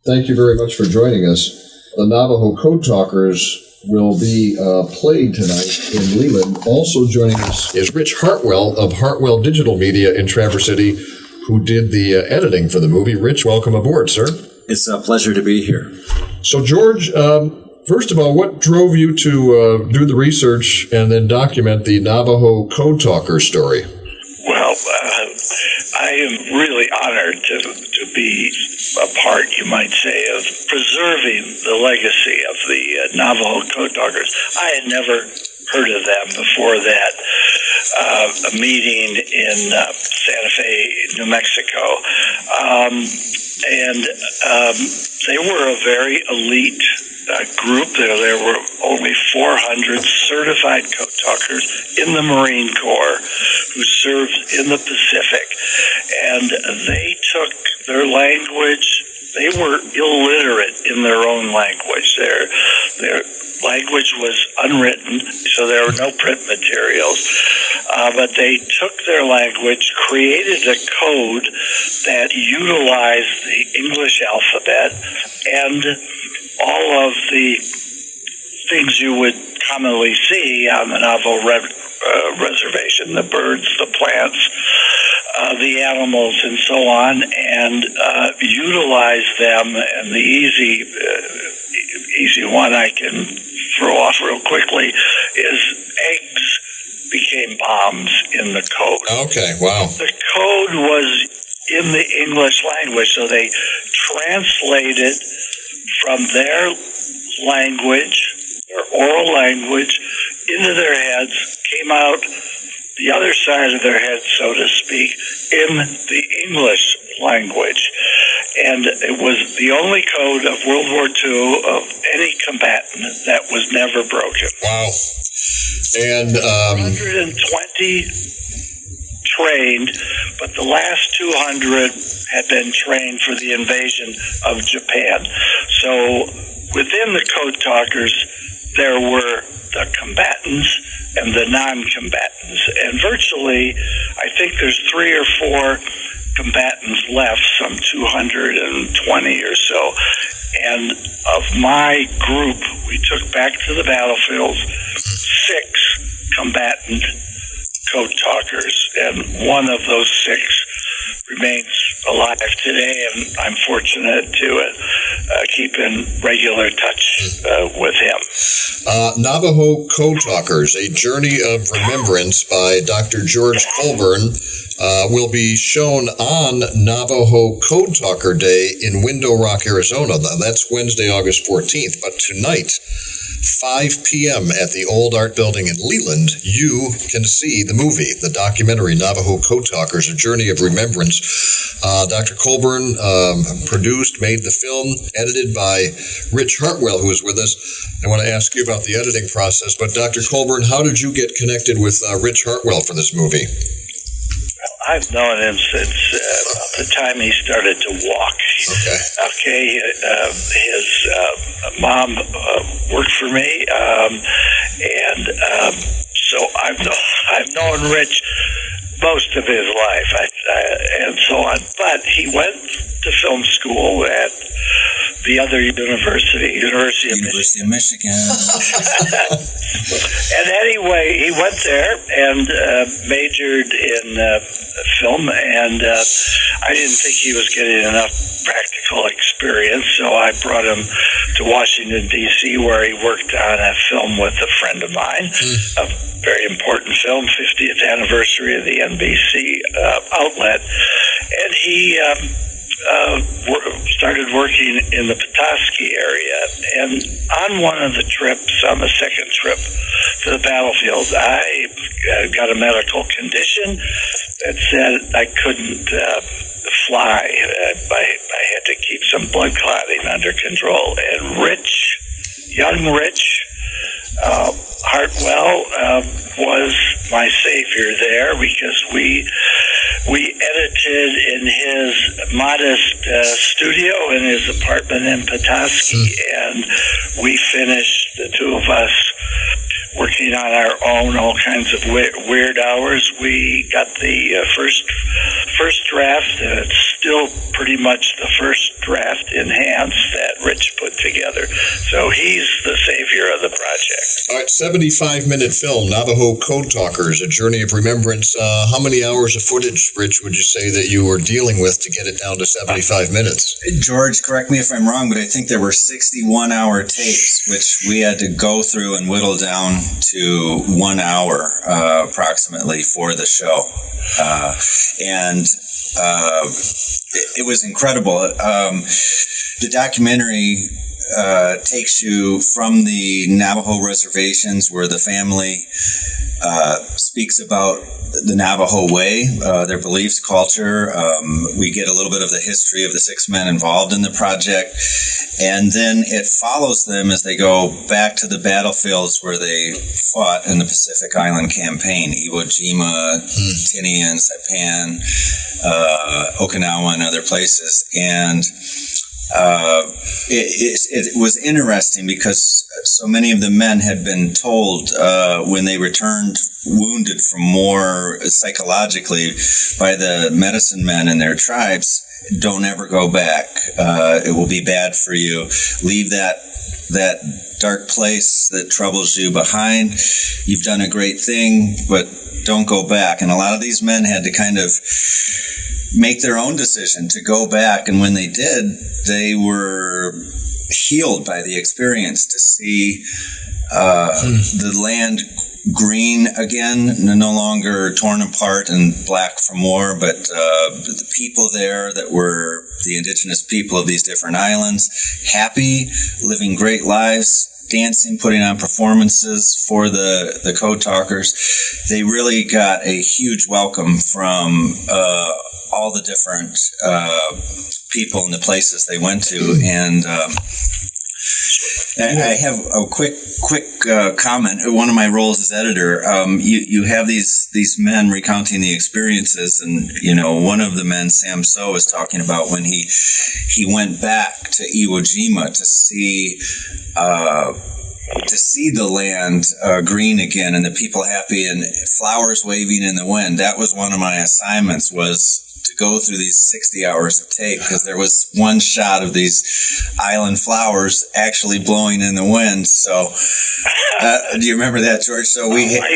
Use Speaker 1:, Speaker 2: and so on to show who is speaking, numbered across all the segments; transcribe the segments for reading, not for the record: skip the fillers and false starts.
Speaker 1: Thank you very much for joining us. The Navajo Code Talkers will be played tonight in Leland. Also joining us is Rich Hartwell of Hartwell Digital Media in Traverse City, who did the editing for the movie. Rich, welcome aboard, sir.
Speaker 2: It's a pleasure to be here.
Speaker 1: So, George, first of all, what drove you to do the research and then document the Navajo Code Talker story?
Speaker 3: Well, I am really honored to be a part, you might say, of preserving the legacy of the Navajo Code Talkers. I had never heard of them before that meeting in Santa Fe, New Mexico. They were a very elite group. There were only 400 certified code talkers in the Marine Corps who served in the Pacific. And they took their language. They were illiterate in their own language. Their language was unwritten, so there were no print materials. But they took their language, created a code that utilized the English alphabet and all of the things you would commonly see on the Navajo reservation, the birds, the plants, the animals, and so on, and utilize them. And the easy one I can throw off real quickly is eggs became bombs in the code.
Speaker 1: Okay, wow.
Speaker 3: The code was in the English language, so they translated from their language, their oral language, into their heads, came out the other side of their head, so to speak, in the English language. And it was the only code of World War II of any combatant that was never broken.
Speaker 1: Wow. And
Speaker 3: 120 trained, but the last 200 had been trained for the invasion of Japan. So within the Code Talkers, there were the combatants and the non-combatants. And virtually, I think there's 3 or 4 combatants left, some 220 or so. And of my group, we took back to the battlefields 6 combatant Code Talkers, and one of those 6 remains alive today, and I'm fortunate to keep in regular touch with him.
Speaker 1: Navajo Code Talkers, A Journey of Remembrance by Dr. George Colburn, will be shown on Navajo Code Talker Day in Window Rock, Arizona. That's Wednesday, August 14th, but tonight, 5 p.m. at the Old Art Building in Leland, you can see the movie, the documentary Navajo Code Talkers, A Journey of Remembrance. Dr. Colburn produced, made the film, edited by Rich Hartwell, who is with us. I want to ask you about the editing process, but Dr. Colburn, how did you get connected with Rich Hartwell for this movie?
Speaker 3: I've known him since the time he started to walk. Okay. His mom worked for me, and so I've known Rich most of his life, and so on. But he went to film school at the other University of Michigan. And anyway, he went there and majored in film, and I didn't think he was getting enough practical experience, so I brought him to Washington, D.C., where he worked on a film with a friend of mine, a very important film, 50th anniversary of the NBC outlet, and he started working in the Petoskey area. And on one of the trips, on the second trip to the battlefield, I got a medical condition that said I couldn't fly. I had to keep some blood clotting under control. And young Rich Hartwell was my savior there, because we edited in his modest studio in his apartment in Petoskey, and we finished, the two of us, working on our own, all kinds of weird hours. We got the first draft, and it's still pretty much the first draft enhanced that Rich put together. So he's the savior of the project.
Speaker 1: All right, 75-minute film, Navajo Code Talkers, A Journey of Remembrance. How many hours of footage, Rich, would you say that you were dealing with to get it down to 75 minutes?
Speaker 2: George, correct me if I'm wrong, but I think there were 61-hour tapes, which we had to go through and whittle down to 1 hour approximately for the show. It was incredible. The documentary takes you from the Navajo reservations where the family speaks about the Navajo way, their beliefs, culture. We get a little bit of the history of the 6 men involved in the project. And then it follows them as they go back to the battlefields where they fought in the Pacific Island Campaign, Iwo Jima, Tinian, Saipan, Okinawa, and other places. And it was interesting because so many of the men had been told when they returned wounded from war psychologically by the medicine men in their tribes, don't ever go back. It will be bad for you. Leave that dark place that troubles you behind. You've done a great thing, but don't go back. And a lot of these men had to kind of make their own decision to go back. And when they did, they were healed by the experience to see the land green again, no longer torn apart and black from war, but the people there that were the indigenous people of these different islands, happy, living great lives, dancing, putting on performances for the code talkers. They really got a huge welcome from all the different people and the places they went to. And I have a quick comment. One of my roles as editor, you have these men recounting the experiences, and one of the men, Sam So, was talking about when he went back to Iwo Jima to see the land green again and the people happy and flowers waving in the wind. That was one of my assignments, was to go through these 60 hours of tape, because there was one shot of these island flowers actually blowing in the wind. So do you remember that, George? So vividly.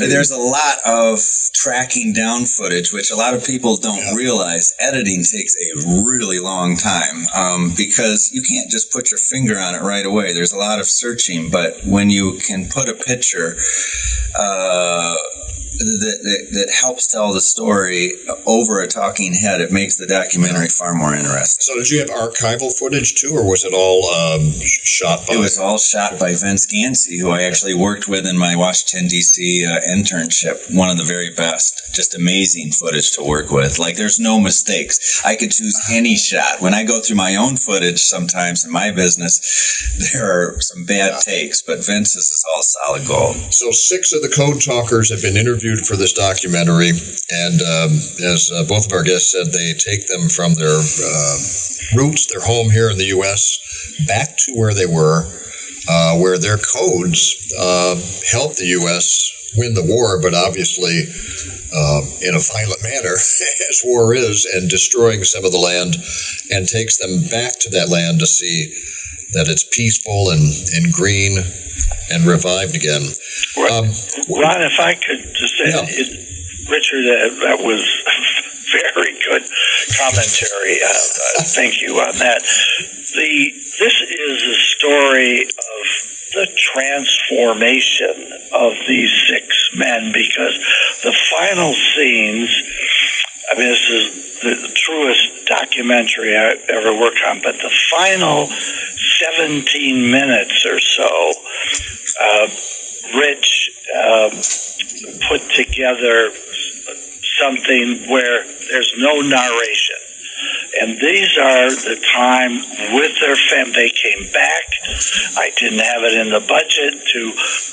Speaker 2: There's a lot of tracking down footage, which a lot of people don't realize. Editing takes a really long time because you can't just put your finger on it right away. There's a lot of searching, but when you can put a picture that helps tell the story over a talking head, it makes the documentary far more interesting.
Speaker 1: So did you have archival footage too, or was it all shot by?
Speaker 2: It was all shot by Vince Gansey, who I actually worked with in my Washington, D.C. Internship. One of the very best. Just amazing footage to work with. Like, there's no mistakes. I could choose any shot. When I go through my own footage sometimes in my business, there are some bad takes, but Vince's is all solid gold.
Speaker 1: So 6 of the code talkers have been interviewed for this documentary, and as both of our guests said, they take them from their roots, their home here in the U.S., back to where they were, where their codes helped the U.S. win the war, but obviously in a violent manner, as war is, and destroying some of the land, and takes them back to that land to see that it's peaceful and green and revived again.
Speaker 3: Ron, if I could just say, Richard, that was very good commentary. Thank you on that. This is a story of the transformation of these 6 men, because the final scenes, I mean, this is the truest documentary I ever worked on, but the final 17 minutes or so, Rich put together something where there's no narration. And these are the time with their family. They came back. I didn't have it in the budget to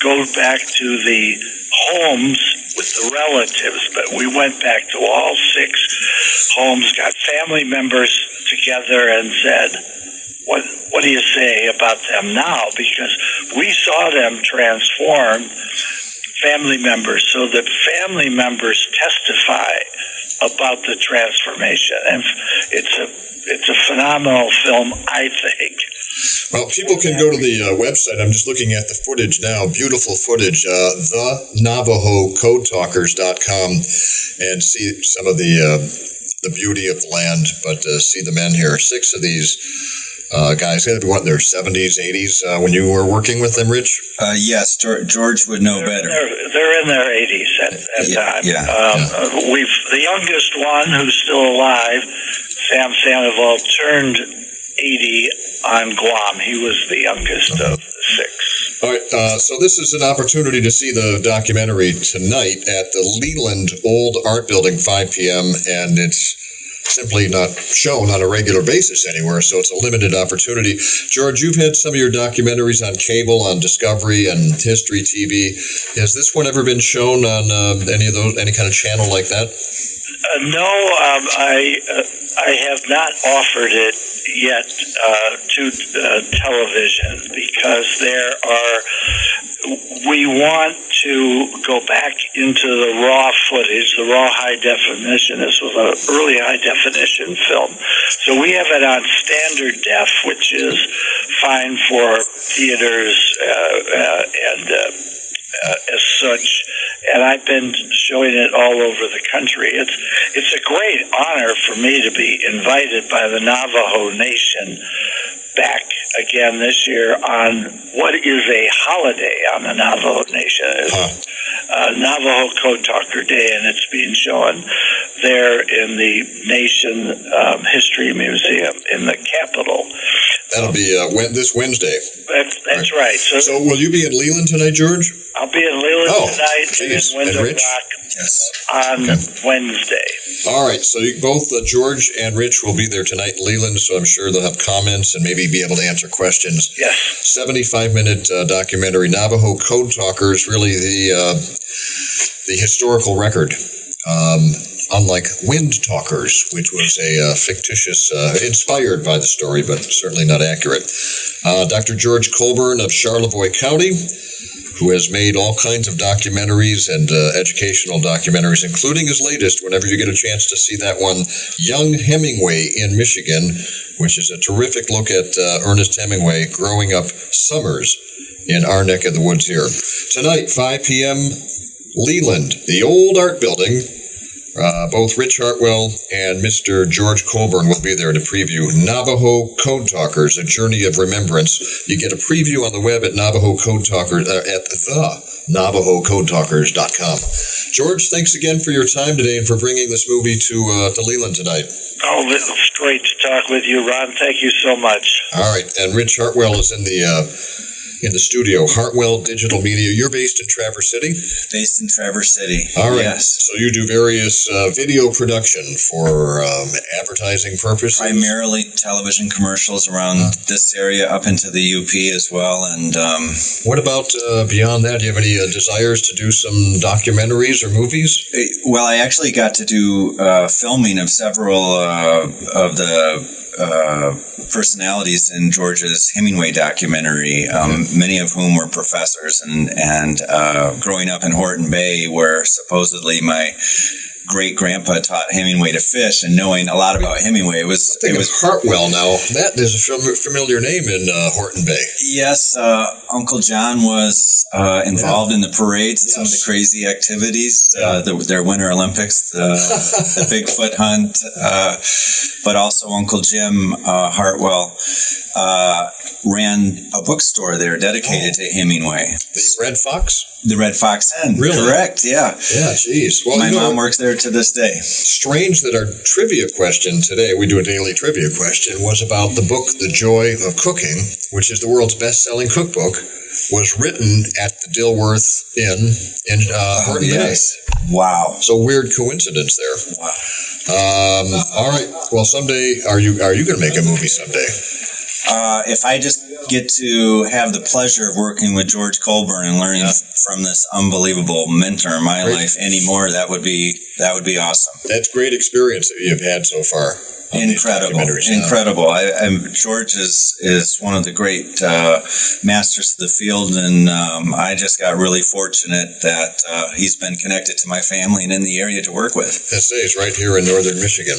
Speaker 3: go back to the homes with the relatives, but we went back to all 6 homes, got family members together and said, what do you say about them now? Because we saw them transform family members, so that family members testify about the transformation, and it's a phenomenal film, I think.
Speaker 1: Well, people can go to the website. I'm just looking at the footage now. Beautiful footage. The NavajoCodeTalkers.com, and see some of the beauty of the land. But see the men here. 6 of these guys, got to be what, in their 70s, 80s when you were working with them, Rich?
Speaker 2: Yes, George would know better.
Speaker 3: They're in their 80s at that time.
Speaker 2: Yeah.
Speaker 3: We've the youngest one who's still alive, Sam Sandoval, turned 80 on Guam. He was the youngest of the 6.
Speaker 1: All right, so this is an opportunity to see the documentary tonight at the Leland Old Art Building, 5 p.m., and it's simply not shown on a regular basis anywhere, so it's a limited opportunity. George, you've had some of your documentaries on cable, on Discovery and History TV. Has this one ever been shown on any kind of channel like that?
Speaker 3: No, I have not offered it yet to television, because we want to go back into the raw footage, the raw high definition. This was an early high definition film. So we have it on standard def, which is fine for theaters and as such, and I've been showing it all over the country. It's a great honor for me to be invited by the Navajo Nation back again this year on what is a holiday on the Navajo Nation. It's Navajo Code Talker Day, and it's being shown there in the Nation History Museum in the Capitol.
Speaker 1: That'll be this Wednesday.
Speaker 3: That's right.
Speaker 1: So will you be in Leland tonight, George?
Speaker 3: I'll be in Leland tonight and in Window Rock on Wednesday.
Speaker 1: All right, so both George and Rich will be there tonight in Leland, so I'm sure they'll have comments and maybe be able to answer questions.
Speaker 3: Yes.
Speaker 1: 75-minute documentary, Navajo Code Talkers, really the historical record. Unlike Wind Talkers, which was a fictitious, inspired by the story, but certainly not accurate. Dr. George Colburn of Charlevoix County, who has made all kinds of documentaries and educational documentaries, including his latest, whenever you get a chance to see that one, Young Hemingway in Michigan, which is a terrific look at Ernest Hemingway growing up summers in our neck of the woods here. Tonight, 5 p.m., Leland, the old art building. Both Rich Hartwell and Mr. George Colburn will be there to preview Navajo Code Talkers, A Journey of Remembrance. You get a preview on the web at Navajo Code Talkers, at the NavajoCodeTalkers.com. George, thanks again for your time today and for bringing this movie to Leland tonight.
Speaker 3: Oh, it's great to talk with you, Ron. Thank you so much.
Speaker 1: All right, and Rich Hartwell is in the studio. Hartwell Digital Media. You're based in Traverse City?
Speaker 2: Based in Traverse City.
Speaker 1: All right.
Speaker 2: Yes.
Speaker 1: So you do various video production for advertising purposes?
Speaker 2: Primarily television commercials around this area, up into the UP as well. And
Speaker 1: what about beyond that? Do you have any desires to do some documentaries or movies?
Speaker 2: Well, I actually got to do filming of several of the personalities in George's Hemingway documentary, many of whom were professors, and growing up in Horton Bay, where supposedly my great-grandpa taught Hemingway to fish, and knowing a lot about Hemingway, it was
Speaker 1: Hartwell now. That is a familiar name in Horton Bay.
Speaker 2: Yes, Uncle John was involved in the parades and some of the crazy activities, their Winter Olympics, the Bigfoot hunt, but also Uncle Jim Hartwell ran a bookstore there dedicated to Hemingway.
Speaker 1: The Red Fox?
Speaker 2: The Red Fox Inn.
Speaker 1: Really?
Speaker 2: Correct, yeah.
Speaker 1: Yeah, geez. Well,
Speaker 2: my mom works there to this day.
Speaker 1: Strange that our trivia question today, we do a daily trivia question, was about the book The Joy of Cooking, which is the world's best-selling cookbook, was written at the Dilworth Inn in Horton Bay.
Speaker 2: Wow.
Speaker 1: So weird coincidence there.
Speaker 2: Wow.
Speaker 1: All right. Well, someday, are you going to make a movie someday?
Speaker 2: If I just get to have the pleasure of working with George Colburn and learning from this unbelievable mentor in my life anymore, that would be awesome.
Speaker 1: That's great experience that you've had so far.
Speaker 2: Incredible. George is one of the great masters of the field, and I just got really fortunate that he's been connected to my family and in the area to work with.
Speaker 1: He's right here in northern Michigan.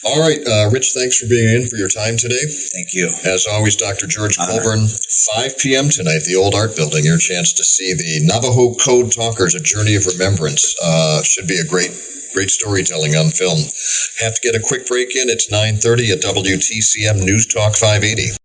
Speaker 1: All right, Rich, thanks for being in for your time today.
Speaker 2: Thank you.
Speaker 1: As always, Dr. George Colburn, 5 p.m. tonight, the Old Art Building, your chance to see the Navajo Code Talkers, A Journey of Remembrance. Should be a great storytelling on film. Have to get a quick break in. It's 9:30 at WTCM News Talk 580.